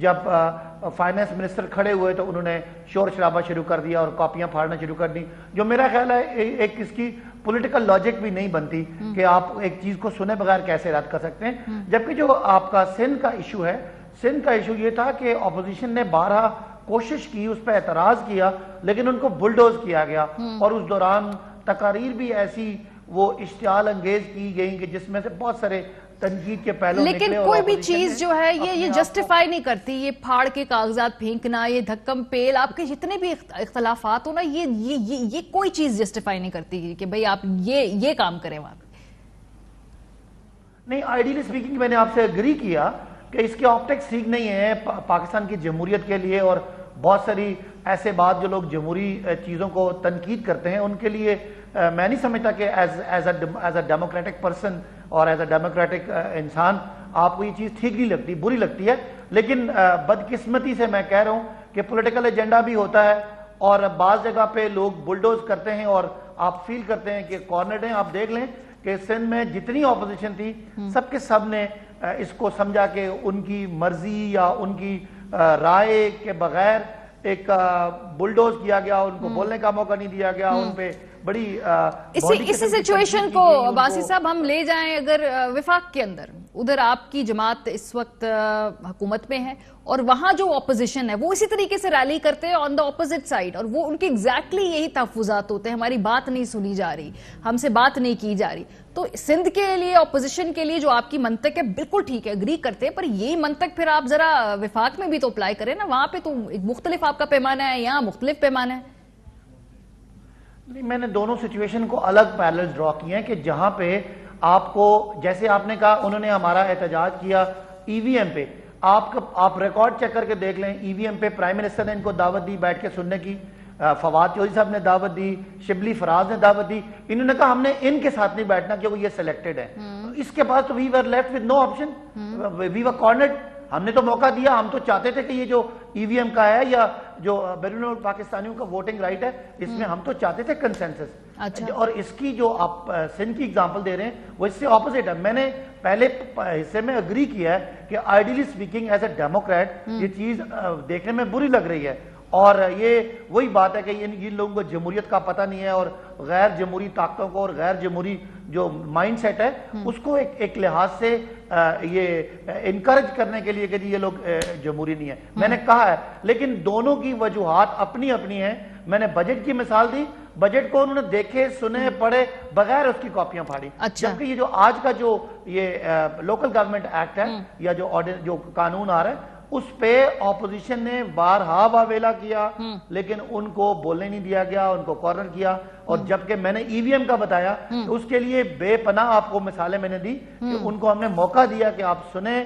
جب finance minister کھڑے ہوئے تو انہوں نے شور شرابہ شروع کر دیا اور کاپیاں پھاڑنا شروع کر دی، جو میرا خیال ہے ایک اس کی پولیٹیکل لاجک بھی نہیں بنتی کہ آپ ایک چیز کو سنے بغیر کیسے رد کر سکتے ہیں۔ جبکہ جو آپ کا سندھ کا ایشو ہے، سندھ کا ایشو یہ تھا کہ اپوزیشن نے بارہا کوشش کی، اس پہ اعتراض کیا، لیکن ان کو بلڈوز کیا گیا، اور اس دوران تقاریر بھی ایسی وہ اشتعال انگیز کی گئی کہ جس میں سے بہت سارے تنقید کے پہلو نکلے، لیکن کوئی بھی چیز جو ہے یہ جسٹیفائی نہیں کرتی، یہ پھاڑ کے کاغذات پھینکنا، یہ دھکم پیل، آپ کے جتنے بھی اختلافات ہو نا، یہ کوئی چیز جسٹیفائی نہیں کرتی کہ بھئی آپ یہ کام کریں وہاں پہ۔ نہیں، آئیڈیلی اسپیکنگ میں نے آپ سے اگری کیا کہ اس کے آپٹکس ٹھیک نہیں ہیں پاکستان کی جمہوریت کے لیے، اور بہت ساری ایسے بات جو لوگ جمہوری چیزوں کو تنقید کرتے ہیں ان کے لیے میں نہیں سمجھتا کہ ایز اے ڈیموکریٹک پرسن اور ایز اے ڈیموکریٹک انسان آپ کو یہ چیز ٹھیک نہیں لگتی، بری لگتی ہے۔ لیکن بدقسمتی سے میں کہہ رہا ہوں کہ پولیٹیکل ایجنڈا بھی ہوتا ہے، اور بعض جگہ پہ لوگ بلڈوز کرتے ہیں اور آپ فیل کرتے ہیں کہ کارنرڈ ہیں۔ آپ دیکھ لیں کہ سندھ میں جتنی اپوزیشن تھی سب کے سب نے اس کو سمجھا کہ ان کی مرضی یا ان کی رائے کے بغیر ایک بلڈوز کیا گیا، ان کو بولنے کا موقع نہیں دیا گیا، ان پہ بڑی اسی سچویشن کو باسی صاحب ہم لے جائیں اگر وفاق کے اندر، ادھر آپ کی جماعت اس وقت حکومت میں ہے اور وہاں جو اپوزیشن ہے وہ اسی طریقے سے ریلی کرتے ہیں آن دا اپوزٹ سائڈ، اور وہ ان کے ایگزیکٹلی یہی تحفظات ہوتے ہیں، ہماری بات نہیں سنی جا رہی، ہم سے بات نہیں کی جا رہی۔ تو سندھ کے لیے اپوزیشن کے لیے جو آپ کی منطق ہے بالکل ٹھیک ہے، اگری کرتے ہیں، پر یہی منطق پھر آپ ذرا وفاق میں بھی تو اپلائی کریں نا، وہاں پہ تو مختلف آپ کا پیمانہ ہے، یہاں مختلف پیمانہ ہے۔ نہیں، میں نے دونوں سچویشن کو الگ پیرلز ڈرا کیے ہیں کہ جہاں پہ آپ کو، جیسے آپ نے کہا انہوں نے ہمارا احتجاج کیا ای وی ایم پہ، آپ ریکارڈ چیک کر کے دیکھ لیں، ای وی ایم پہ پرائم منسٹر نے ان کو دعوت دی بیٹھ کے سننے کی، فواد چودھری صاحب نے دعوت دی، شبلی فراز نے دعوت دی، انہوں نے کہا ہم نے ان کے ساتھ نہیں بیٹھنا کیونکہ یہ سلیکٹڈ ہے۔ اس کے بعد تو we were left with no option, we were cornered. ہم نے تو موقع دیا، ہم تو چاہتے تھے کہ یہ جو ای وی ایم کا ہے یا جو بیرون پاکستانیوں کا ووٹنگ رائٹ ہے، اس میں ہم تو چاہتے تھے کنسنسس، اور اس کی جو آپ سندھ کی اگزامپل دے رہے ہیں وہ اس سے اپوزٹ ہے۔ میں نے پہلے حصے میں اگری کیا ہے کہ ideally speaking as a Democrat یہ چیز دیکھنے میں بری لگ رہی ہے، اور یہ وہی بات ہے کہ ان لوگوں کو جمہوریت کا پتہ نہیں ہے، اور غیر جمہوری طاقتوں کو اور غیر جمہوری جو مائنڈ سیٹ ہے اس کو ایک لحاظ سے یہ انکرج کرنے کے لیے کہ یہ لوگ جمہوری نہیں ہے، میں نے کہا ہے۔ لیکن دونوں کی وجوہات اپنی اپنی ہیں۔ میں نے بجٹ کی مثال دی، بجٹ کو انہوں نے دیکھے سنے پڑھے بغیر اس کی کاپیاں پھاڑی، جبکہ یہ جو آج کا جو یہ لوکل گورنمنٹ ایکٹ ہے یا جو قانون آ رہا ہے اس پہ اپوزیشن نے بارہا واویلا کیا، لیکن ان کو بولنے نہیں دیا گیا، ان کو کارنر کیا۔ اور جبکہ میں نے ای وی ایم کا بتایا اس کے لیے بے پناہ آپ کو مثالیں میں نے دی کہ ان کو ہم نے موقع دیا کہ آپ سنیں،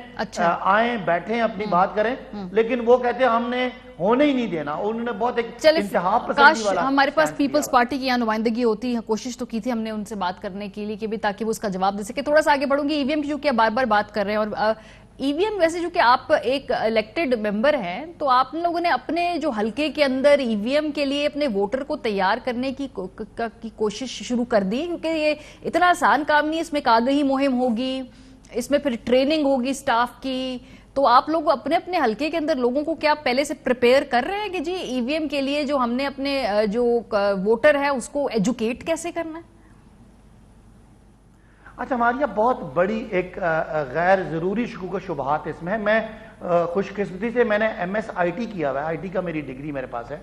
آئیں بیٹھیں اپنی بات کریں، لیکن وہ کہتے ہیں ہم نے ہونے ہی نہیں دینا۔ انہوں نے بہت ایک انتہا پسندی والا، ہمارے پاس پیپلز پارٹی کی یہاں نمائندگی ہوتی ہے، کوشش تو کی تھی ہم نے ان سے بات کرنے کے لیے کہ تاکہ وہ اس کا جواب دے سکے۔ تھوڑا سا آگے بڑھوں گی، ای وی ایم کی جو کہ بار بار بات کر رہے ہیں، اور ای وی ایم ویسے جو کہ آپ ایک الیکٹڈ ممبر ہیں تو آپ لوگوں نے اپنے جو حلقے کے اندر ای وی ایم کے لیے اپنے ووٹر کو تیار کرنے کی کوشش شروع کر دی، کیونکہ یہ اتنا آسان کام نہیں ہے، اس میں ایک آگہی مہم ہوگی، اس میں پھر ٹریننگ ہوگی سٹاف کی، تو آپ لوگ اپنے اپنے حلقے کے اندر لوگوں کو کیا پہلے سے پریپیئر کر رہے ہیں کہ جی ای وی ایم کے لیے جو ہم نے اپنے جو ووٹر ہے اس کو ایجوکیٹ کیسے کرنا ہے؟ اچھا، ہماری بہت بڑی ایک غیر ضروری شکوک و شبہات اس میں ہے۔ میں خوش قسمتی سے میں نے ایم ایس آئی ٹی کیا ہوا ہے، آئی ٹی کا میری ڈگری میرے پاس ہے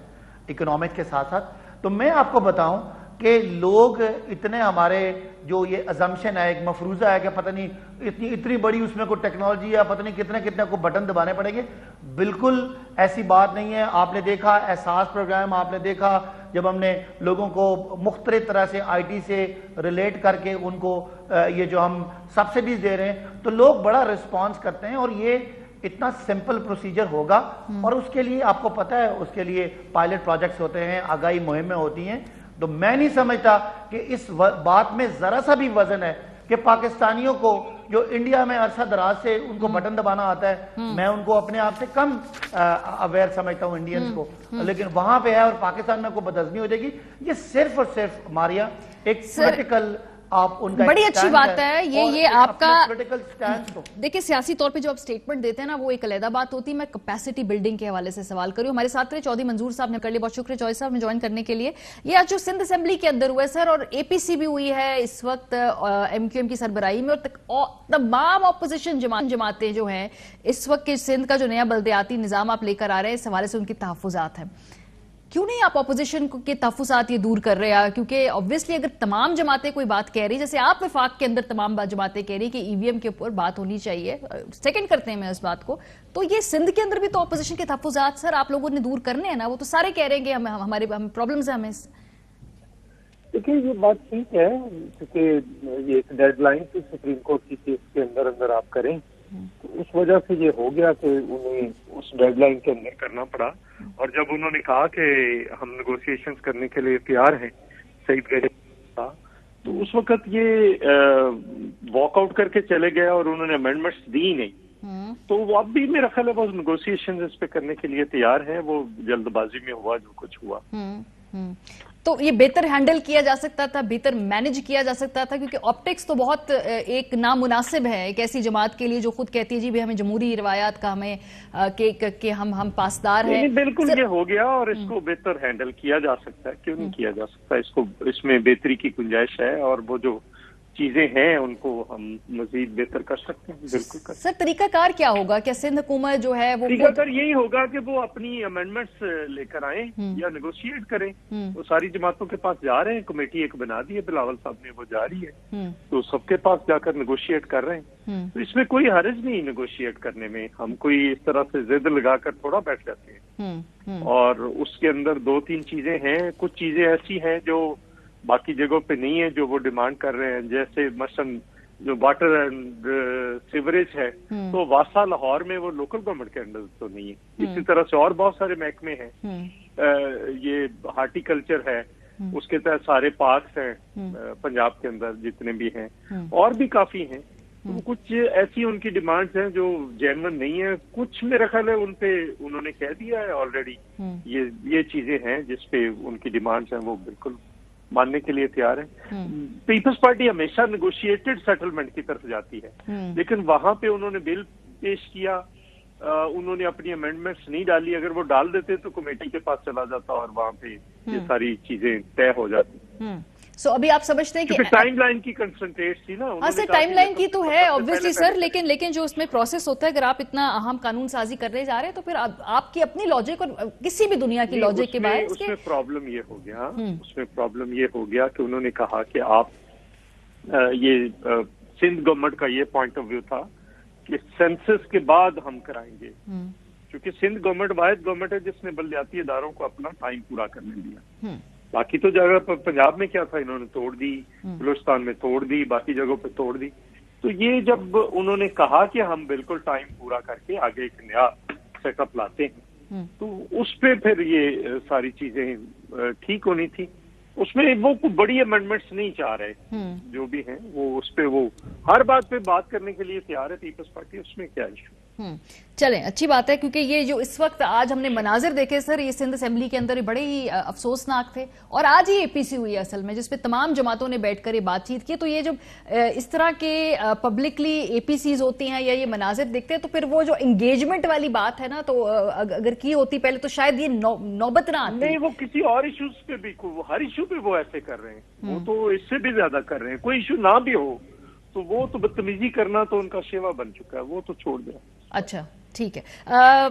اکنامکس کے ساتھ ساتھ، تو میں آپ کو بتاؤں کہ لوگ اتنے ہمارے جو یہ ازمپشن ہے، ایک مفروضہ ہے کہ پتہ نہیں اتنی بڑی اس میں کوئی ٹیکنالوجی ہے، پتہ نہیں کتنے کو بٹن دبانے پڑیں گے، بالکل ایسی بات نہیں ہے۔ آپ نے دیکھا احساس پروگرام، آپ نے دیکھا جب ہم نے لوگوں کو مختلف طرح سے آئی ٹی سے ریلیٹ کر کے ان کو یہ جو ہم سبسڈیز دے رہے ہیں تو لوگ بڑا رسپانس کرتے ہیں، اور یہ اتنا سمپل پروسیجر ہوگا، اور اس کے لیے آپ کو پتہ ہے اس کے لیے پائلٹ پروجیکٹس ہوتے ہیں، آگاہی مہمیں ہوتی ہیں۔ تو میں نہیں سمجھتا کہ اس بات میں ذرا سا بھی وزن ہے کہ پاکستانیوں کو جو انڈیا میں عرصہ دراز سے ان کو بٹن دبانا آتا ہے، میں ان کو اپنے آپ سے کم اویئر سمجھتا ہوں انڈینز کو، لیکن وہاں پہ ہے اور پاکستان میں کوئی بدہضمی ہو جائے گی۔ یہ صرف اور صرف ماریا ایک پولیٹیکل آپ ان کا بڑی اچھی بات ہے یہ آپ کا پولیٹیکل سٹینڈ تو دیکھیں سیاسی طور پہ جو آپ سٹیٹمنٹ دیتے ہیں نا وہ ایک علیحدہ بات ہوتی ہے. میں کیپیسٹی بلڈنگ کے حوالے سے سوال کر رہی ہوں. ہمارے ساتھ رہے چودھری منظور صاحب نے کر لیا, بہت شکریہ چودھری صاحب نے جوائن کرنے کے لیے. یہ آج جو سندھ اسمبلی کے اندر ہوا ہے سر, اور اے پی سی بھی ہوئی ہے اس وقت ایم کیو ایم کی سربراہی میں, اور تمام اپوزیشن جماعتیں جو ہیں اس وقت کے سندھ کا جو نیا بلدیاتی نظام آپ لے کر آ رہے ہیں اس حوالے سے ان کی تحفظات ہیں. کیوں نہیں آپ اپوزیشن کے تحفظات یہ دور کر رہے ہیں؟ کیونکہ obviously اگر تمام جماعتیں کوئی بات کہہ رہی, جیسے آپ وفاق کے اندر تمام جماعتیں کہہ رہی کہ ای وی ایم کے اوپر بات ہونی چاہیے, سیکنڈ کرتے ہیں میں اس بات کو, تو یہ سندھ کے اندر بھی تو اپوزیشن کے تحفظات سر آپ لوگوں نے دور کرنے ہیں نا. وہ تو سارے کہہ رہے ہیں کہ ہمارے پرابلمز ہیں ہمیں. دیکھیے یہ بات ٹھیک ہے کیونکہ یہ ایک ڈیڈ لائن تھی سپریم کورٹ کی کیس کے اندر آپ کریں, تو اس وجہ سے یہ ہو گیا کہ انہیں اس ڈیڈ لائن کے اندر کرنا پڑا. اور جب انہوں نے کہا کہ ہم نیگوسیشنز کرنے کے لیے تیار ہیں سعید غریب کا, تو اس وقت یہ واک آؤٹ کر کے چلے گئے اور انہوں نے امینڈمنٹس دی نہیں. تو وہ اب بھی میرا خیال ہے وہ نیگوسیشنز اس پہ کرنے کے لیے تیار ہیں. وہ جلد بازی میں ہوا جو کچھ ہوا. تو یہ بہتر ہینڈل کیا جا سکتا تھا, بہتر مینج کیا جا سکتا تھا, کیونکہ آپٹکس تو بہت ایک نامناسب ہے ایک ایسی جماعت کے لیے جو خود کہتی ہے جی بھی ہمیں جمہوری روایات کا ہمیں کہ ہم پاسدار ہیں. بالکل یہ ہو گیا اور اس کو بہتر ہینڈل کیا جا سکتا ہے. کیوں نہیں کیا جا سکتا؟ اس میں بہتری کی گنجائش ہے, اور وہ جو چیزیں ہیں ان کو ہم مزید بہتر کر سکتے ہیں. بالکل سر طریقہ کار کیا ہوگا؟ کیا سندھ حکومت جو ہے وہ طریقہ کار یہی ہوگا کہ وہ اپنی امینڈمنٹس لے کر آئیں یا نیگوشیٹ کریں. وہ ساری جماعتوں کے پاس جا رہے ہیں, کمیٹی ایک بنا دی ہے بلاول صاحب نے, وہ جاری ہے, تو سب کے پاس جا کر نیگوشیٹ کر رہے ہیں. تو اس میں کوئی حرج نہیں نیگوشیٹ کرنے میں. ہم کوئی اس طرح سے ضد لگا کر تھوڑا بیٹھ جاتے ہیں. اور اس کے اندر دو تین چیزیں ہیں, کچھ چیزیں ایسی ہیں جو باقی جگہوں پہ نہیں ہے جو وہ ڈیمانڈ کر رہے ہیں, جیسے مثلاً جو واٹر اینڈ سیوریج ہے تو واسا لاہور میں وہ لوکل گورنمنٹ کے انڈر تو نہیں ہے. اسی طرح سے اور بہت سارے محکمے ہیں, یہ ہارٹی کلچر ہے, اس کے تحت سارے پارکس ہیں پنجاب کے اندر جتنے بھی ہیں, اور بھی کافی ہیں. تو کچھ ایسی ان کی ڈیمانڈز ہیں جو جینون نہیں ہے. کچھ میرا خیال ہے ان پہ انہوں نے کہہ دیا ہے آلریڈی. یہ چیزیں ہیں جس پہ ان کی ڈیمانڈز ہیں وہ بالکل ماننے کے لیے تیار ہیں. پیپلز پارٹی ہمیشہ نیگوشیٹڈ سیٹلمنٹ کی طرف جاتی ہے, لیکن وہاں پہ انہوں نے بل پیش کیا, انہوں نے اپنی امینڈمنٹس نہیں ڈالی. اگر وہ ڈال دیتے تو کمیٹی کے پاس چلا جاتا اور وہاں پہ یہ ساری چیزیں طے ہو جاتی. سو ابھی آپ سمجھتے ہیں کہ ٹائم لائن کی کنسنٹریٹ تھی نا. ہاں سر ٹائم لائن کی تو ہے obviously سر, لیکن جو اس میں پروسیس ہوتا ہے, اگر آپ اتنا اہم قانون سازی کرنے جا رہے ہیں تو پھر آپ کی اپنی لاجک اور کسی بھی دنیا کی لاجک کے باعث اس میں پرابلم یہ ہو گیا کہ انہوں نے کہا کہ آپ یہ سندھ گورنمنٹ کا یہ پوائنٹ آف ویو تھا کہ سینسس کے بعد ہم کرائیں گے, کیونکہ سندھ گورنمنٹ واحد گورنمنٹ ہے جس نے بلدیاتی اداروں کو اپنا ٹائم پورا کرنے دیا. باقی تو جگہ پنجاب میں کیا تھا, انہوں نے توڑ دی, بلوچستان میں توڑ دی, باقی جگہوں پہ توڑ دی. تو یہ جب انہوں نے کہا کہ ہم بالکل ٹائم پورا کر کے آگے ایک نیا سیٹ اپ لاتے ہیں, تو اس پہ پھر یہ ساری چیزیں ٹھیک ہونی تھی. اس میں وہ بڑی امینڈمنٹس نہیں چاہ رہے, جو بھی ہیں وہ اس پہ وہ ہر بات پہ بات کرنے کے لیے تیار ہے پیپلز پارٹی. اس میں کیا ایشو؟ چلیں اچھی بات ہے, کیونکہ یہ جو اس وقت آج ہم نے مناظر دیکھے سر, یہ سندھ اسمبلی کے اندر بڑے ہی افسوسناک تھے, اور آج ہی اے پی سی ہوئی ہے اصل میں جس پہ تمام جماعتوں نے بیٹھ کر یہ بات چیت کی. تو یہ جب اس طرح کے پبلکلی اے پی سیز ہوتی ہیں یا یہ مناظر دیکھتے ہیں تو پھر وہ جو انگیجمنٹ والی بات ہے نا, تو اگر کی ہوتی پہلے تو شاید یہ نوبت نہ آتی. نہیں, وہ کسی اور ایشوز پہ بھی, ہر ایشو پہ وہ ایسے کر رہے ہیں, وہ تو اس سے بھی زیادہ کر رہے ہیں. کوئی ایشو نہ بھی ہو تو وہ تو بدتمیزی کرنا تو ان کا شیوا بن چکا ہے, وہ تو چھوڑ دیا. اچھا ٹھیک ہے,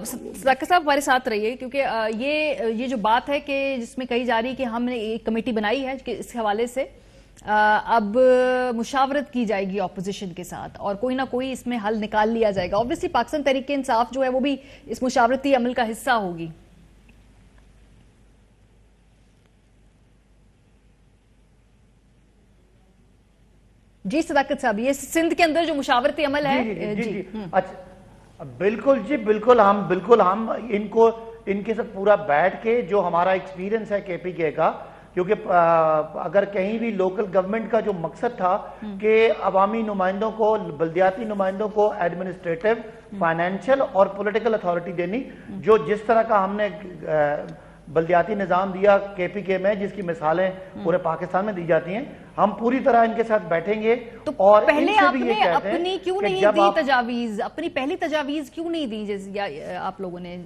صداقت صاحب ہمارے ساتھ رہیے, کیونکہ یہ جو بات ہے کہ جس میں کہی جا رہی ہے کہ ہم نے ایک کمیٹی بنائی ہے کہ اس حوالے سے اب مشاورت کی جائے گی اپوزیشن کے ساتھ اور کوئی نہ کوئی اس میں حل نکال لیا جائے گا. obviously پاکستان تحریک انصاف جو ہے وہ بھی اس مشاورتی عمل کا حصہ ہوگی. جی صداقت صاحب, یہ سندھ کے اندر جو مشاورتی عمل ہے. جی اچھا بالکل, جی بالکل ہم ان کے ساتھ پورا بیٹھ کے جو ہمارا ایکسپیرینس ہے کے پی کے کا, کیونکہ اگر کہیں بھی لوکل گورنمنٹ کا جو مقصد تھا کہ عوامی نمائندوں کو, بلدیاتی نمائندوں کو ایڈمنسٹریٹو, فائنینشل اور پولیٹیکل اتھارٹی دینی, جو جس طرح کا ہم نے بلدیاتی نظام دیا KPK میں، جس کی مثالیں پورے پاکستان میں دی جاتی ہیں. ہم پوری طرح ان کے ساتھ بیٹھیں گے. اور پہلے آپ نے اپنی کیوں نہیں دی تجاویز، اپنی پہلی تجاویز کیوں نہیں دی جیسے آپ لوگوں نے؟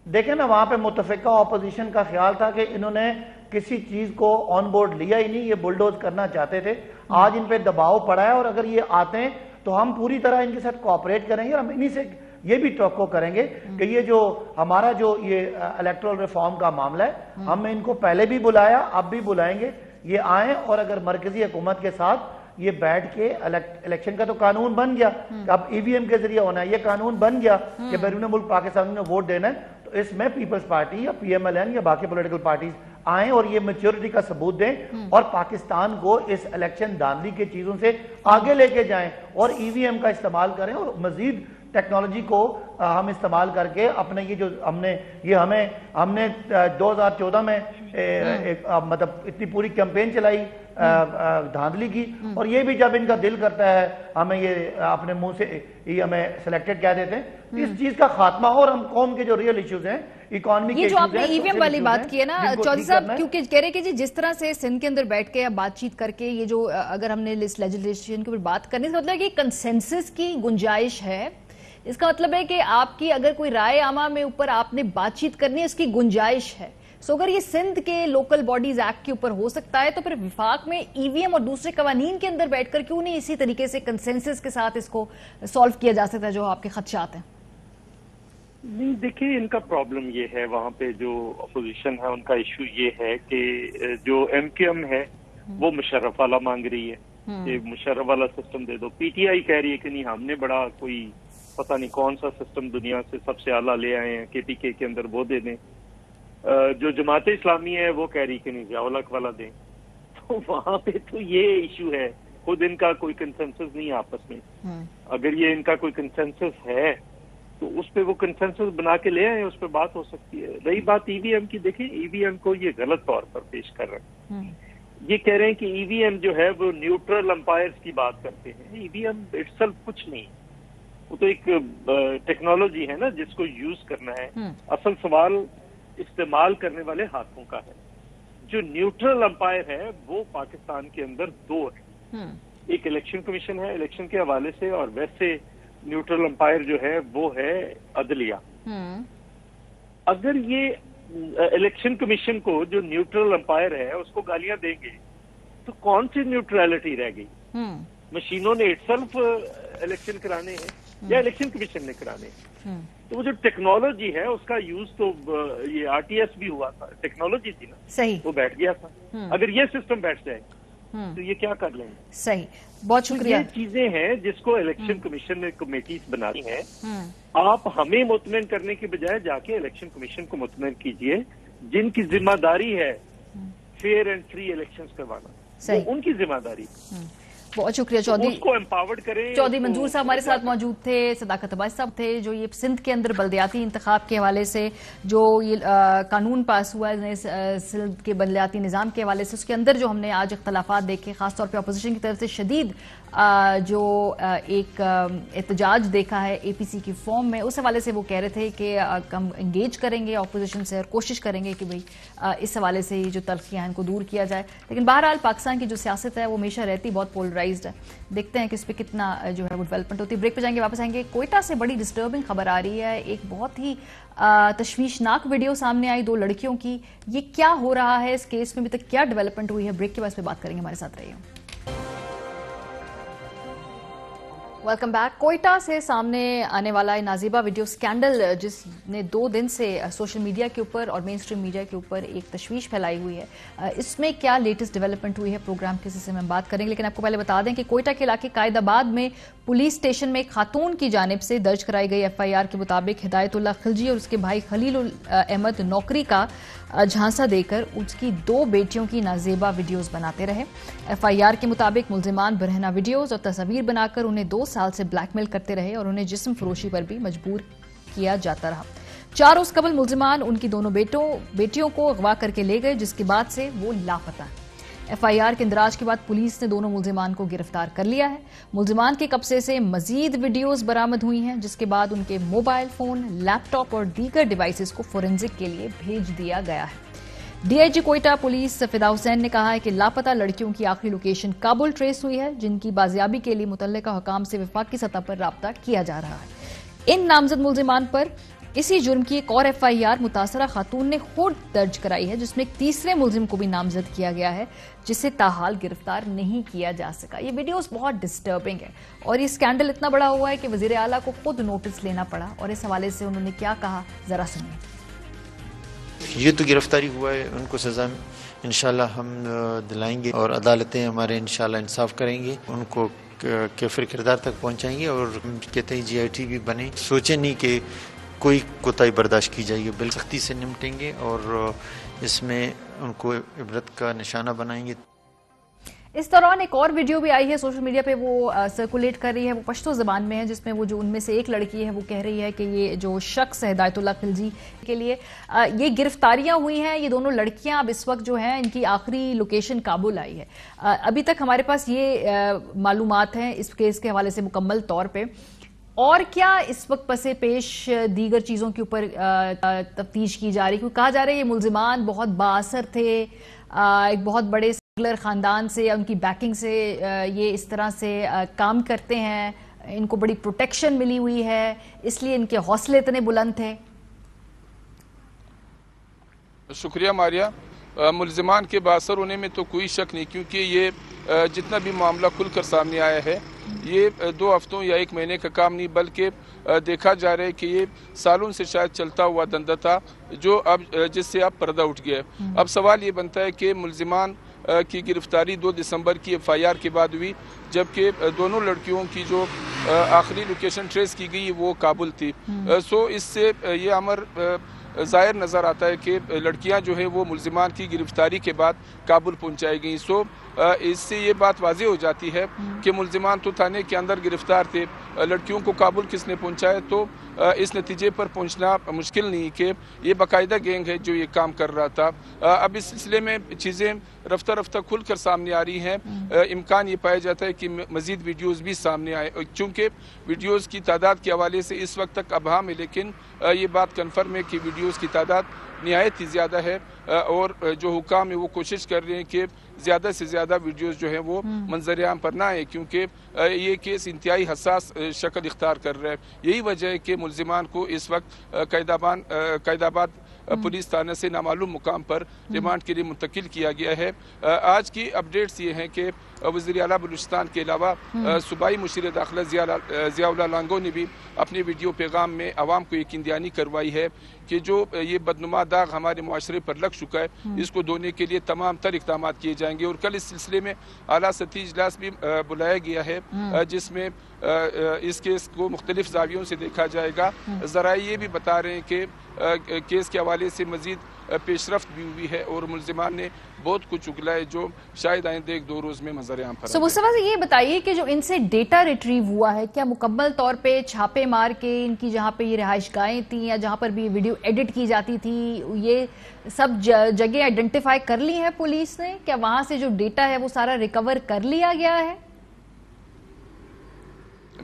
دیکھیں نا، وہاں پہ متفقہ اپوزیشن کا خیال تھا کہ انہوں نے کسی چیز کو آن بورڈ لیا ہی نہیں، یہ بلڈوز کرنا چاہتے تھے. آج ان پہ دباؤ پڑا ہے، اور اگر یہ آتے ہیں تو ہم پوری طرح ان کے ساتھ کوآپریٹ کریں گے. اور ہم انہی سے یہ بھی توقع کریں گے کہ یہ جو ہمارا جو یہ الیکٹرل ریفارم کا معاملہ ہے، ہم نے ان کو پہلے بھی بلایا، اب بھی بلائیں گے. یہ آئیں، اور اگر مرکزی حکومت کے ساتھ یہ بیٹھ کے الیکشن کا تو قانون بن گیا کہ اب EVM کے ذریعے ہونا ہے، یہ قانون بن گیا کہ بیرون ملک پاکستان نے ووٹ دینا ہے، تو اس میں پیپلز پارٹی یا PMLN یا باقی پولیٹیکل پارٹیز آئیں اور یہ میچورٹی کا ثبوت دیں اور پاکستان کو اس الیکشن دھاندلی کی چیزوں سے آگے لے کے جائیں اور EVM کا استعمال کریں اور مزید ٹیکنالوجی کو ہم استعمال کر کے اپنے یہ جو ہم نے 2014 میں مطلب اتنی پوری کیمپین چلائی دھاندلی کی، اور یہ بھی جب ان کا دل کرتا ہے ہمیں یہ اپنے منہ سے یہ ہمیں سلیکٹڈ کہہ دیتے ہیں. اس چیز کا خاتمہ ہو اور ہم قوم کے جو ریئل ایشوز ہیں، اکانومی کے یہ جو آپ نے EVM والی بات کی ہے نا چودھری صاحب، کیونکہ کہہ رہے کہ جی جس طرح سے سندھ کے اندر بیٹھ کے بات چیت کر کے یہ جو اگر ہم نے اس لیجسلیشن کے اوپر بات کرنے کا مطلب ہے کہ کنسنسس کی گنجائش ہے. اس کا مطلب ہے کہ آپ کی اگر کوئی رائے عامہ میں اوپر آپ نے بات چیت کرنی ہے، اس کی گنجائش ہے. سو اگر یہ سندھ کے لوکل باڈیز ایکٹ کے اوپر ہو سکتا ہے تو پھر وفاق میں EVM اور دوسرے قوانین کے اندر بیٹھ کر کیوں نہیں اسی طریقے سے کنسنسس کے ساتھ اس کو سالو کیا جا سکتا ہے جو آپ کے خدشات ہیں؟ نہیں دیکھیں، ان کا پرابلم یہ ہے، وہاں پہ جو اپوزیشن ہے ان کا ایشو یہ ہے کہ جو MQM ہے وہ مشرف والا مانگ رہی ہے کہ مشرف والا سسٹم دے دو. PTI کہہ رہی ہے کہ نہیں، ہم نے بڑا کوئی پتہ نہیں کون سا سسٹم دنیا سے سب سے اعلیٰ لے آئے ہیں، KPK کے اندر وہ دے دیں. جو جماعت اسلامی ہے وہ کہہ رہی کہ نہیں ضیاء-ال-حق والا دیں. تو وہاں پہ تو یہ ایشو ہے، خود ان کا کوئی کنسنسس نہیں آپس میں. اگر یہ ان کا کوئی کنسنسس ہے تو اس پہ وہ کنسنسس بنا کے لے آئیں، اس پہ بات ہو سکتی ہے. رہی بات EVM کی، دیکھیں EVM کو یہ غلط طور پر پیش کر رہے ہیں. یہ کہہ رہے ہیں کہ EVM جو ہے وہ نیوٹرل امپائرز کی بات کرتے ہیں. EVM اٹسیلف کچھ نہیں، وہ تو ایک ٹیکنالوجی ہے نا جس کو یوز کرنا ہے. اصل سوال استعمال کرنے والے ہاتھوں کا ہے. جو نیوٹرل امپائر ہے وہ پاکستان کے اندر دو ہے، ایک الیکشن کمیشن ہے الیکشن کے حوالے سے، اور ویسے نیوٹرل امپائر جو ہے وہ ہے عدلیہ. اگر یہ الیکشن کمیشن کو جو نیوٹرل امپائر ہے اس کو گالیاں دیں گے تو کون سی نیوٹرلٹی رہ گئی؟ مشینوں نے اٹسیلف الیکشن کرانے ہیں یا الیکشن کمیشن نے کرانے ہیں؟ تو وہ جو ٹیکنالوجی ہے اس کا یوز تو یہ RTS بھی ہوا تھا، ٹیکنالوجی تھی نا، صحیح، وہ بیٹھ گیا تھا. اگر یہ سسٹم بیٹھ جائے تو یہ کیا کر لیں گے؟ صحیح، بہت شکریہ. یہ چیزیں ہیں جس کو الیکشن کمیشن نے کمیٹیز بنانی ہیں. آپ ہمیں مطمئن کرنے کے بجائے جا کے الیکشن کمیشن کو مطمئن کیجئے، جن کی ذمہ داری ہے فیئر اینڈ فری الیکشنز کروانا، وہ ان کی ذمہ داری. بہت شکریہ چودھری. اس کو امپاورڈ کریں. چودھری منظور صاحب ہمارے ساتھ موجود تھے، صداقت عباس صاحب تھے، جو یہ سندھ کے اندر بلدیاتی انتخاب کے حوالے سے جو یہ قانون پاس ہوا ہے سندھ کے بلدیاتی نظام کے حوالے سے، اس کے اندر جو ہم نے آج اختلافات دیکھے، خاص طور پہ اپوزیشن کی طرف سے شدید جو ایک احتجاج دیکھا ہے APC کی فارم میں، اس حوالے سے وہ کہہ رہے تھے کہ ہم انگیج کریں گے اپوزیشن سے اور کوشش کریں گے کہ بھئی اس حوالے سے یہ جو تلخیاں ہیں ان کو دور کیا جائے. لیکن بہرحال پاکستان کی جو سیاست ہے وہ ہمیشہ رہتی بہت پولرائزڈ ہے. دیکھتے ہیں کہ اس پہ کتنا جو ہے وہ ڈیولپمنٹ ہوتی ہے. بریک پہ جائیں گے، واپس آئیں گے. کوئٹہ سے بڑی ڈسٹربنگ خبر آ رہی ہے، ایک بہت ہی تشویشناک ویڈیو سامنے آئی 2 لڑکیوں کی. یہ کیا ہو رہا ہے اس کیس میں، ابھی تک کیا ڈیولپمنٹ ہوئی ہے؟ بریک کے بعد اس پہ بات کریں گے، ہمارے ساتھ رہیے. Welcome back. کوئٹہ سے سامنے آنے والا نازیبہ ویڈیو سکینڈل جس نے 2 دن سے سوشل میڈیا کے اوپر اور مین اسٹریم میڈیا کے اوپر ایک تشویش پھیلائی ہوئی ہے، اس میں کیا لیٹسٹ ڈیولپمنٹ ہوئی ہے پروگرام کے سلسلے میں ہم بات کریں گے. لیکن آپ کو پہلے بتا دیں کہ کوئٹہ کے علاقے قائد آباد میں پولیس اسٹیشن میں ایک خاتون کی جانب سے درج کرائی گئی FIR کے مطابق ہدایت اللہ خلجی اور اس کے بھائی خلیل احمد نوکری کا جھانسا دے کر اس کی 2 بیٹیوں کی نازیبہ ویڈیوز بناتے رہے. FIR کے مطابق ملزمان برہنہ ویڈیوز اور تصاویر بنا کر انہیں 2 سال سے بلیک میل کرتے رہے اور انہیں جسم فروشی پر بھی مجبور کیا جاتا رہا. 4 روز قبل ملزمان ان کی دونوں بیٹیوں کو اغوا کر کے لے گئے، جس کے بعد سے وہ لاپتہ. FIR کے اندراج کے بعد پولیس نے دونوں ملزمان کو گرفتار کر لیا ہے۔ ملزمان کے قبضے سے مزید ویڈیوز برآمد ہوئی ہیں، جس کے بعد ان کے موبائل فون، لیپ ٹاپ اور دیگر ڈیوائسز کو فورینزک کے لیے بھیج دیا گیا ہے۔ DIG کوئٹہ پولیس فدا حسین نے کہا ہے کہ لاپتہ لڑکیوں کی آخری لوکیشن کابل ٹریس ہوئی ہے، جن کی بازیابی کے لیے متعلقہ حکام سے وفاقی سطح پر رابطہ کیا جا رہا ہے۔ ان نامزد ملزمان پر اسی جرم کی ایک اور FIR متاثرہ خاتون نے خود درج کرائی ہے، جس میں ایک تیسرے ملزم کو بھی نامزد کیا گیا ہے، جسے تاحال گرفتار نہیں کیا جا سکا۔ یہ ویڈیوز بہت ڈسٹربنگ ہے اور یہ اسکینڈل اتنا بڑا ہوا ہے کہ وزیر اعلیٰ کو خود نوٹس لینا پڑا، اور اس حوالے سے انہوں نے کیا کہا ذرا سنیں۔ یہ تو گرفتاری ہوا ہے، ان کو سزا انشاءاللہ ہم دلائیں گے اور عدالتیں ہمارے انشاءاللہ انصاف کریں گے، ان کو کیفر کردار تک پہنچائیں گے، اور کہتے ہیں GIT بھی بنے، سوچیں نہیں کہ کوئی کوتاہی برداشت کی جائے گی، بالکل سختی سے نمٹیں گے اور اس میں ان کو عبرت کا نشانہ بنائیں گے۔ اس دوران ایک اور ویڈیو بھی آئی ہے سوشل میڈیا پہ، وہ سرکولیٹ کر رہی ہے، وہ پشتو زبان میں ہے، جس میں وہ جو ان میں سے ایک لڑکی ہے وہ کہہ رہی ہے کہ یہ جو شخص ہے ہدایت اللہ خلجی کے لیے یہ گرفتاریاں ہوئی ہیں، یہ دونوں لڑکیاں اب اس وقت جو ہیں ان کی آخری لوکیشن کابل آئی ہے۔ ابھی تک ہمارے پاس یہ معلومات ہیں اس کیس کے حوالے سے مکمل طور پہ، اور کیا اس وقت پسے پیش دیگر چیزوں کے اوپر تفتیش کی جا رہی ہے؟ کیونکہ کہا جا رہا ہے یہ ملزمان بہت بااثر تھے، ایک بہت بڑے سیکولر خاندان سے یا ان کی بیکنگ سے یہ اس طرح سے کام کرتے ہیں، ان کو بڑی پروٹیکشن ملی ہوئی ہے، اس لیے ان کے حوصلے اتنے بلند تھے۔ شکریہ ماریہ۔ ملزمان کے بااثر ہونے میں تو کوئی شک نہیں، کیونکہ یہ جتنا بھی معاملہ کھل کر سامنے آیا ہے یہ 2 ہفتوں یا 1 مہینے کا کام نہیں، بلکہ دیکھا جا رہا ہے کہ یہ سالوں سے شاید چلتا ہوا دھندا تھا، جو اب جس سے اب پردہ اٹھ گیا ہے۔ اب سوال یہ بنتا ہے کہ ملزمان کی گرفتاری 2 دسمبر کی FIR کے بعد ہوئی، جبکہ دونوں لڑکیوں کی جو آخری لوکیشن ٹریس کی گئی وہ کابل تھی۔ سو اس سے یہ امر ظاہر نظر آتا ہے کہ لڑکیاں جو ہیں وہ ملزمان کی گرفتاری کے بعد کابل پہنچائی گئیں۔ سو اس سے یہ بات واضح ہو جاتی ہے کہ ملزمان تو تھانے کے اندر گرفتار تھے، لڑکیوں کو کابل کس نے پہنچایا، تو اس نتیجے پر پہنچنا مشکل نہیں کہ یہ باقاعدہ گینگ ہے جو یہ کام کر رہا تھا۔ اب اس سلسلے میں چیزیں رفتہ رفتہ کھل کر سامنے آ رہی ہیں، امکان یہ پایا جاتا ہے کہ مزید ویڈیوز بھی سامنے آئے، چونکہ ویڈیوز کی تعداد کے حوالے سے اس وقت تک ابہام ہے، لیکن یہ بات کنفرم ہے کہ ویڈیوز کی تعداد نہایت ہی زیادہ ہے، اور جو حکام ہیں وہ کوشش کر رہے ہیں کہ زیادہ سے زیادہ ویڈیوز جو ہیں وہ منظر عام پر نہ آئے، کیونکہ یہ کیس انتہائی حساس شکل اختیار کر رہا ہے۔ یہی وجہ ہے کہ ملزمان کو اس وقت قائد آباد پولیس تھانہ سے نامعلوم مقام پر ریمانڈ کے لیے منتقل کیا گیا ہے۔ آج کی اپڈیٹس یہ ہیں کہ وزیر اعلیٰ بلوچستان کے علاوہ صوبائی مشیر داخلہ ضیاء اللہ لانگو نے بھی اپنے ویڈیو پیغام میں عوام کو یقین دہانی کروائی ہے کہ جو یہ بدنما داغ ہمارے معاشرے پر لگ چکا ہے اس کو دھونے کے لیے تمام تر اقدامات کیے جائیں گے، اور کل اس سلسلے میں اعلیٰ سطحی اجلاس بھی بلایا گیا ہے جس میں اس کیس کو مختلف زاویوں سے دیکھا جائے گا۔ ذرائع یہ بھی بتا رہے ہیں کہ کیس کے حوالے سے مزید پیش رفت بھی ہوئی ہے اور ملزمان نے بہت کچھ اگلا ہے جو شاید آئندہ 1-2 روز میں منظر عام پر۔ مصطفیٰ سے یہ بتائیے کہ جو ان سے ڈیٹا ریٹریو ہوا ہے، کیا مکمل طور پہ چھاپے مار کے ان کی جہاں پہ یہ رہائش گاہیں تھیں یا جہاں پر بھی ویڈیو ایڈٹ کی جاتی تھی، یہ سب جگہ آئیڈینٹیفائی کر لی ہیں پولیس نے؟ کیا وہاں سے جو ڈیٹا ہے وہ سارا ریکور کر لیا گیا ہے؟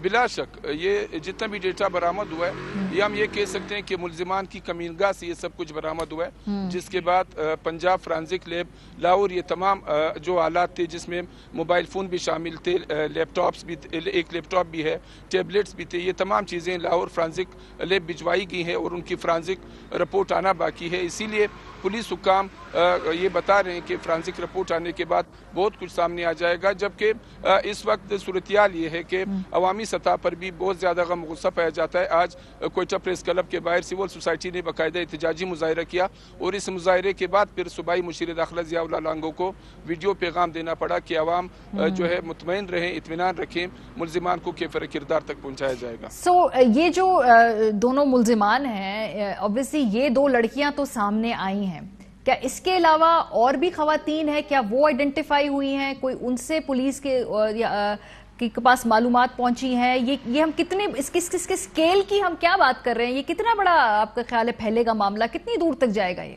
بلا شک یہ جتنا بھی ڈیٹا برآمد ہوا ہے یہ ہم یہ کہہ سکتے ہیں کہ ملزمان کی کمینگاہ سے یہ سب کچھ برآمد ہوا ہے، جس کے بعد پنجاب فرانزک لیب لاہور یہ تمام جو آلات تھے جس میں موبائل فون بھی شامل تھے، لیپ ٹاپس بھی، ایک لیپ ٹاپ بھی ہے، ٹیبلٹس بھی تھے، یہ تمام چیزیں لاہور فرانزک لیب بھجوائی گئی ہیں اور ان کی فرانزک رپورٹ آنا باقی ہے۔ اسی لیے پولیس حکام یہ بتا رہے ہیں کہ فرانزک رپورٹ آنے کے بعد بہت کچھ سامنے آ جائے گا، جبکہ اس وقت صورتحال یہ ہے کہ عوامی سطح پر بھی بہت زیادہ غم غصہ پایا جاتا ہے۔ آج کوئٹہ پریس کلب کے باہر سول سوسائٹی نے باقاعدہ احتجاجی مظاہرہ کیا اور اس مظاہرے کے بعد پھر صوبائی مشیر داخلہ ضیاء اللہ لانگو کو ویڈیو پیغام دینا پڑا کہ عوام جو ہے مطمئن رہیں، اطمینان رکھیں، ملزمان کو کیفر کردار تک پہنچایا جائے گا۔ یہ جو دونوں ملزمان ہیں، obviously یہ 2 لڑکیاں تو سامنے آئی ہیں، کیا اس کے علاوہ اور بھی خواتین ہیں؟ کیا وہ آئیڈینٹیفائی ہوئی ہیں؟ کوئی ان سے پولیس کے پاس معلومات پہنچی ہیں؟ یہ ہم کتنے اس کے سکیل کی ہم کیا بات کر رہے ہیں؟ یہ کتنا بڑا آپ کا خیال ہے پھیلے گا معاملہ؟ کتنی دور تک جائے گا یہ؟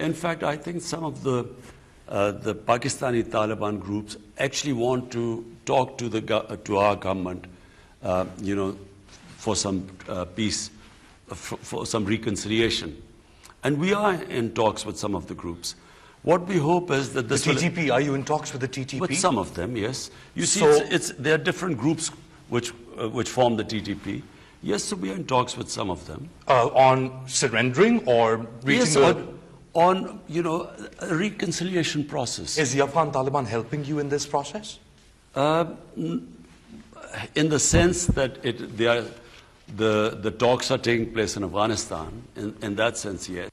In fact, I think some of the Pakistani Taliban groups actually want to talk to our government, for some peace, for some reconciliation. And we are in talks with some of the groups. What we hope is that this the TTP, are you in talks with the TTP? With some of them, yes. You see, there are different groups which form the TTP. Yes, so we are in talks with some of them. On surrendering or reaching on a reconciliation process. Is the Afghan Taliban helping you in this process? In the sense that the talks are taking place in Afghanistan. In that sense, yes.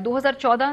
2014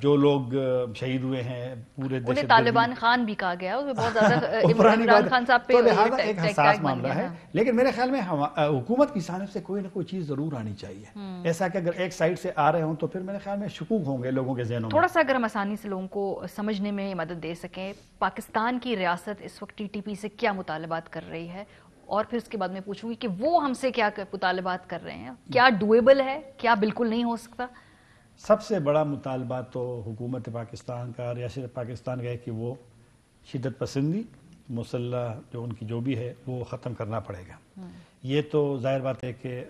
جو لوگ شہید ہوئے ہیں پورے انہیں طالبان خان بھی کہا گیا، اس میں بہت زیادہ عمران خان صاحب پہ ایک حساس معاملہ ہے. لیکن میرے خیال میں حکومت کی جانب سے کوئی نہ کوئی چیز ضرور آنی چاہیے، ایسا کہ اگر ایک سائڈ سے آ رہے ہوں تو پھر میرے خیال میں شکوک ہوں گے لوگوں کے ذہنوں میں. تھوڑا سا اگر ہم آسانی سے لوگوں کو سمجھنے میں مدد دے سکیں، پاکستان کی ریاست اس وقت ٹی ٹی پی سے کیا مطالبات کر رہی ہے، اور پھر اس کے بعد میں پوچھوں گی کہ وہ ہم سے کیا مطالبات کر رہے ہیں، کیا ڈویبل ہے، کیا بالکل نہیں ہو سکتا؟ سب سے بڑا مطالبہ تو حکومت پاکستان کا، ریاست پاکستان کا ہے کہ وہ شدت پسندی مسلح جو ان کی جو بھی ہے وہ ختم کرنا پڑے گا. یہ تو ظاہر بات ہے کہ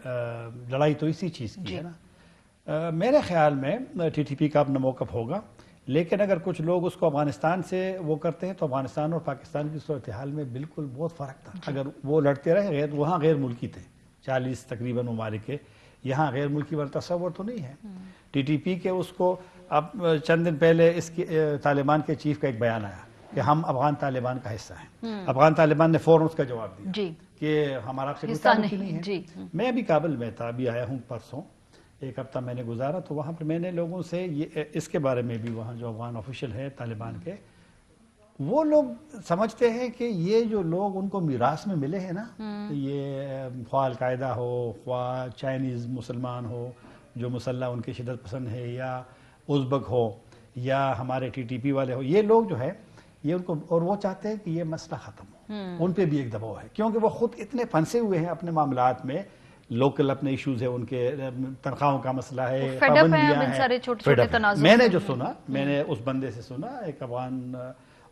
لڑائی تو اسی چیز کی ہے نا. میرے خیال میں ٹی ٹی پی کا اپنا موقف ہوگا، لیکن اگر کچھ لوگ اس کو افغانستان سے وہ کرتے ہیں تو افغانستان اور پاکستان کی صورتحال میں بالکل بہت فرق تھا. اگر وہ لڑتے رہے وہاں غیر ملکی تھے 40 تقریباً ممالک کے، یہاں غیر ملکی والا تصور تو نہیں ہے. ٹی ٹی پی کے اس کو اب چند دن پہلے اس کی طالبان کے چیف کا ایک بیان آیا کہ ہم افغان طالبان کا حصہ ہیں. افغان طالبان نے فوراً اس کا جواب دیا کہ ہمارا آپ سے کوئی تعلق ہی نہیں ہے. میں ابھی کابل میں تھا، ابھی آیا ہوں پرسوں، ایک ہفتہ میں نے گزارا، تو وہاں پر میں نے لوگوں سے اس کے بارے میں بھی، وہاں جو افغان آفیشل ہے طالبان کے، وہ لوگ سمجھتے ہیں کہ یہ جو لوگ ان کو میراث میں ملے ہیں نا، یہ خواہ القاعدہ ہو، خواہ چائنیز مسلمان ہو جو مسلح ان کی شدت پسند ہے، یا ازبک ہو، یا ہمارے ٹی ٹی پی والے ہو، یہ لوگ جو ہے یہ ان کو، اور وہ چاہتے ہیں کہ یہ مسئلہ ختم ہو. ان پہ بھی ایک دباؤ ہے کیونکہ وہ خود اتنے پھنسے ہوئے ہیں اپنے معاملات میں، لوکل اپنے ایشوز ہیں، ان کے تنخواہوں کا مسئلہ ہے، پابندیاں ہیں. میں نے جو سنا، میں نے اس بندے سے سنا، ایک افغان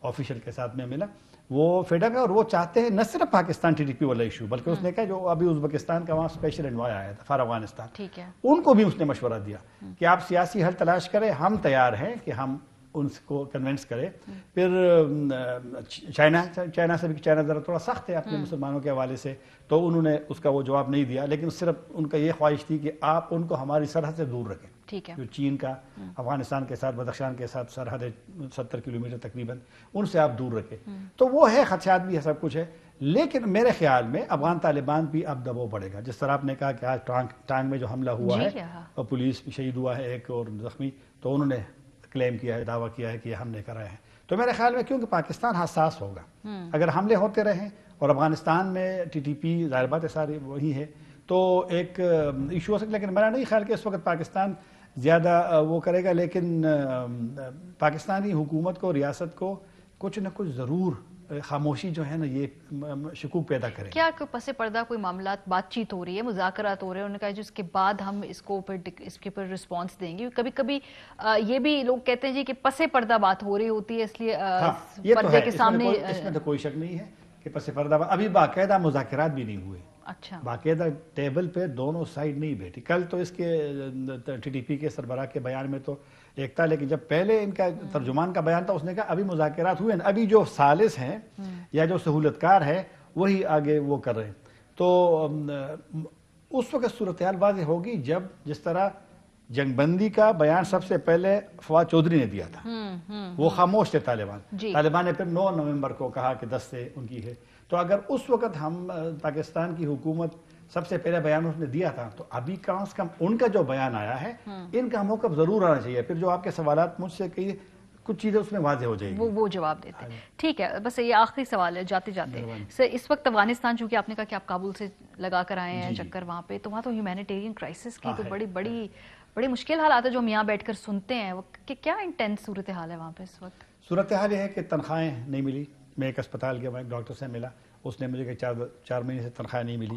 آفیشل کے ساتھ میں ملا، وہ فیڈ اپ ہے اور وہ چاہتے ہیں نہ صرف پاکستان ٹی ٹی پی والا ایشو، بلکہ اس نے کہا جو ابھی ازبکستان کا وہاں اسپیشل انوائے آیا تھا فار افغانستان، ان کو بھی اس نے مشورہ دیا کہ آپ سیاسی حل تلاش کریں، ہم تیار ہیں کہ ہم ان کو کنونس کرے. پھر چائنا سے بھی، چائنا ذرا تھوڑا سخت ہے اپنے مسلمانوں کے حوالے سے، تو انہوں نے اس کا وہ جواب نہیں دیا، لیکن صرف ان کا یہ خواہش تھی کہ آپ ان کو ہماری سرحد سے دور رکھیں. جو چین کا افغانستان کے ساتھ، بدخشان کے ساتھ سرحد ہے 70 کلومیٹر تقریباً، ان سے آپ دور رکھیں. تو وہ ہے، خدشات بھی ہے، سب کچھ ہے. لیکن میرے خیال میں افغان طالبان بھی اب دباؤ پڑے گا. جس طرح آپ نے کہا کہ آج ٹانگ میں جو حملہ ہوا ہے اور پولیس بھی شہید ہوا ہے ایک اور زخمی، تو انہوں نے کلیم کیا ہے، دعویٰ کیا ہے کہ ہم نے کرائے ہیں. تو میرے خیال میں کیونکہ پاکستان حساس ہوگا اگر حملے ہوتے رہیں، اور افغانستان میں ٹی ٹی پی ظاہر بات ہے ساری وہی ہے، تو ایک ایشو ہو سکتا ہے. لیکن میرا نہیں خیال کہ اس وقت پاکستان زیادہ وہ کرے گا، لیکن پاکستانی حکومت کو، ریاست کو کچھ نہ کچھ ضرور خاموشی جو ہے نا یہ شکوک پیدا کرے. کیا پس پردہ کوئی معاملات، بات چیت ہو رہی ہے، مذاکرات ہو رہے ہیں؟ انہوں نے کہا جو اس کے بعد ہم اس کے اوپر رسپانس دیں گے. کبھی کبھی یہ بھی لوگ کہتے ہیں جی کہ پس پردہ بات ہو رہی ہوتی ہے، اس لیے پردے کے سامنے. اس میں تو کوئی شک نہیں ہے کہ پس پردہ بات، ابھی باقاعدہ مذاکرات بھی نہیں ہوئے. اچھا، باقاعدہ ٹیبل پہ دونوں سائڈ نہیں بیٹھی. کل تو اس کے ٹی ٹی پی کے سربراہ کے بیان میں تو ایک تھا، لیکن جب پہلے ان کا ترجمان کا بیان تھا اس نے کہا ابھی مذاکرات ہوئے ہیں، ابھی جو ثالث ہیں یا جو سہولت کار ہے وہی آگے وہ کر رہے ہیں. تو اس وقت صورتحال واضح ہوگی جب جس طرح جنگ بندی کا بیان سب سے پہلے فواد چودھری نے دیا تھا، وہ خاموش تھے طالبان نے پھر 9 نومبر کو کہا کہ 10 سے ان کی ہے. تو اگر اس وقت ہم پاکستان کی حکومت سب سے پہلے بیان اس نے دیا تھا، تو ابھی کم از کم ان کا جو بیان آیا ہے ان کا موقف ضرور آنا چاہیے. پھر جو آپ کے سوالات مجھ سے کئی کچھ چیزیں اس میں واضح ہو جائیں گی، وہ جواب دیتے. ٹھیک ہے، بس یہ آخری سوال ہے جاتے جاتے سر. اس وقت افغانستان، چونکہ آپ نے کہا کہ آپ کابل سے لگا کر آئے ہیں چکر وہاں پہ، تو وہاں تو ہیومینیٹیرین کرائسس کی تو بڑی مشکل حالات ہے جو ہم یہاں بیٹھ کر سنتے ہیں. کہ کیا انٹینس صورتحال ہے وہاں پہ اس وقت؟ صورتحال یہ ہے کہ تنخواہیں نہیں ملی. میں ایک اسپتال گیا، ایک ڈاکٹر سے ملا، اس نے مجھے کہ 4 مہینے سے تنخواہ نہیں ملی.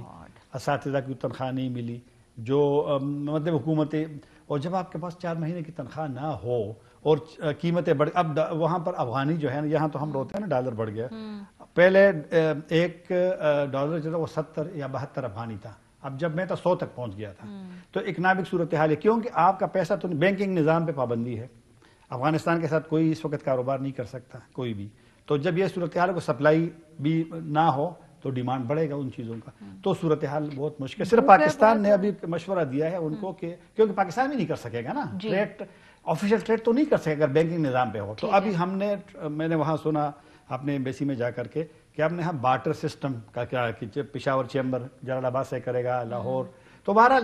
اساتذہ کی تنخواہ نہیں ملی، جو مطلب حکومتیں. اور جب آپ کے پاس 4 مہینے کی تنخواہ نہ ہو اور قیمتیں بڑھ، اب وہاں پر افغانی جو ہے نا، یہاں تو ہم روتے ہیں نا ڈالر بڑھ گیا. پہلے ایک ڈالر جو تھا وہ 70 یا 72 افغانی تھا، اب جب میں تو 100 تک پہنچ گیا تھا. تو اکنامک صورتحال ہے کیونکہ آپ کا پیسہ تو بینکنگ نظام پہ پابندی ہے. افغانستان کے ساتھ کوئی اس وقت کاروبار نہیں کر سکتا کوئی بھی. تو جب یہ صورتحال کو سپلائی بھی نہ ہو تو ڈیمانڈ بڑھے گا ان چیزوں کا. تو صورتحال بہت مشکل. صرف پاکستان نے ابھی مشورہ دیا ہے ان کو کہ کیونکہ پاکستان بھی نہیں کر سکے گا نا ٹریڈ، آفیشیل ٹریڈ تو نہیں کر سکے اگر بینکنگ نظام پہ ہو. تو ابھی میں نے وہاں سنا اپنے ایمبیسی میں جا کر کے کہ ہم نے یہاں بارٹر سسٹم کا کیا کہ پشاور چیمبر جلال آباد سے کرے گا، لاہور. تو بہرحال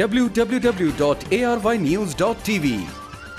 www.arYnews.tv।